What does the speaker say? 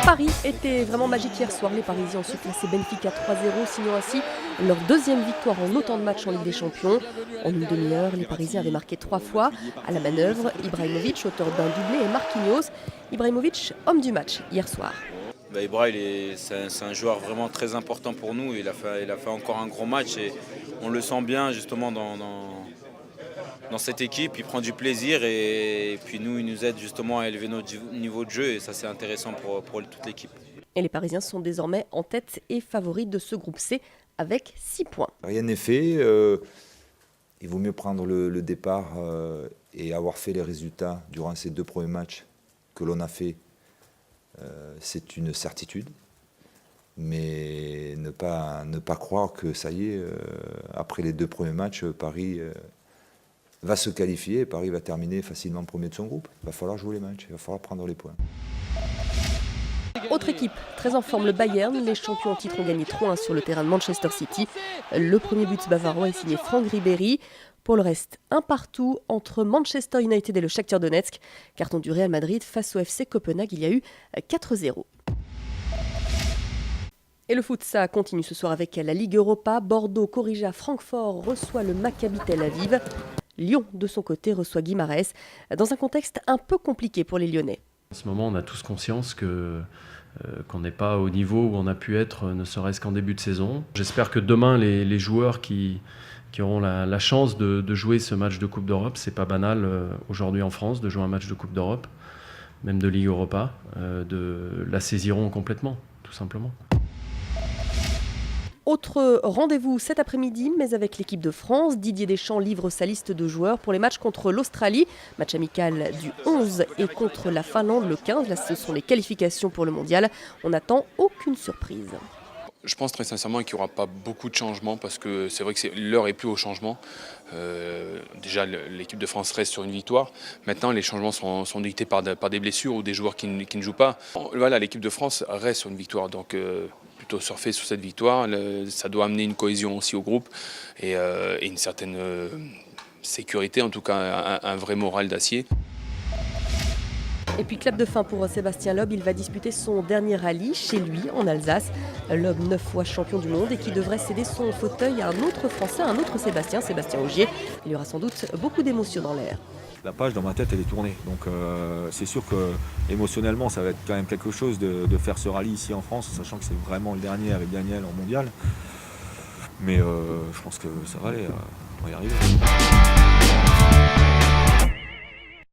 Paris était vraiment magique hier soir. Les Parisiens ont surclassé Benfica 3-0, signant ainsi leur deuxième victoire en autant de matchs en Ligue des Champions. En une demi-heure, les Parisiens avaient marqué 3 fois. À la manœuvre, Ibrahimovic, auteur d'un doublé, et Marquinhos. Ibrahimovic, homme du match hier soir. Ibra, c'est un joueur vraiment très important pour nous. Il a fait encore un gros match et on le sent bien justement dans cette équipe. Il prend du plaisir et puis nous, il nous aide justement à élever notre niveau de jeu et ça c'est intéressant pour toute l'équipe. Et les Parisiens sont désormais en tête et favoris de ce groupe C avec 6 points. Rien n'est fait. Il vaut mieux prendre le départ et avoir fait les résultats durant ces 2 premiers matchs que l'on a fait. C'est une certitude, mais ne pas croire que ça y est, après les 2 premiers matchs, Paris va se qualifier, Paris va terminer facilement premier de son groupe. Il va falloir jouer les matchs, il va falloir prendre les points. Autre équipe très en forme, le Bayern. Les champions en titre ont gagné 3-1 sur le terrain de Manchester City. Le premier but bavarois est signé Franck Ribéry. Pour le reste, un partout entre Manchester United et le Shakhtar Donetsk. Carton du Real Madrid face au FC Copenhague, il y a eu 4-0. Et le foot, ça continue ce soir avec la Ligue Europa. Bordeaux corrige à Francfort, reçoit le Maccabi Tel Aviv. Lyon, de son côté, reçoit Guimarães, dans un contexte un peu compliqué pour les Lyonnais. En ce moment, on a tous conscience qu'on n'est pas au niveau où on a pu être, ne serait-ce qu'en début de saison. J'espère que demain, les joueurs qui auront la chance de jouer ce match de Coupe d'Europe, c'est pas banal aujourd'hui en France de jouer un match de Coupe d'Europe, même de Ligue Europa, la saisiront complètement, tout simplement. Autre rendez-vous cet après-midi, mais avec l'équipe de France. Didier Deschamps livre sa liste de joueurs pour les matchs contre l'Australie. Match amical du 11 et contre la Finlande le 15. Là, ce sont les qualifications pour le mondial. On n'attend aucune surprise. Je pense très sincèrement qu'il n'y aura pas beaucoup de changements parce que c'est vrai que l'heure est plus au changement. Déjà, l'équipe de France reste sur une victoire. Maintenant, les changements sont dictés par des blessures ou des joueurs qui ne jouent pas. Voilà, l'équipe de France reste sur une victoire. Donc, plutôt surfer sur cette victoire. Ça doit amener une cohésion aussi au groupe et une certaine sécurité, en tout cas un vrai moral d'acier. Et puis clap de fin pour Sébastien Loeb, il va disputer son dernier rallye chez lui en Alsace. Loeb, 9 fois champion du monde et qui devrait céder son fauteuil à un autre Français, un autre Sébastien Ogier. Il y aura sans doute beaucoup d'émotions dans l'air. La page dans ma tête elle est tournée, donc c'est sûr que émotionnellement ça va être quand même quelque chose de faire ce rallye ici en France, sachant que c'est vraiment le dernier avec Daniel en mondial. Mais je pense que ça va aller, on va y arriver.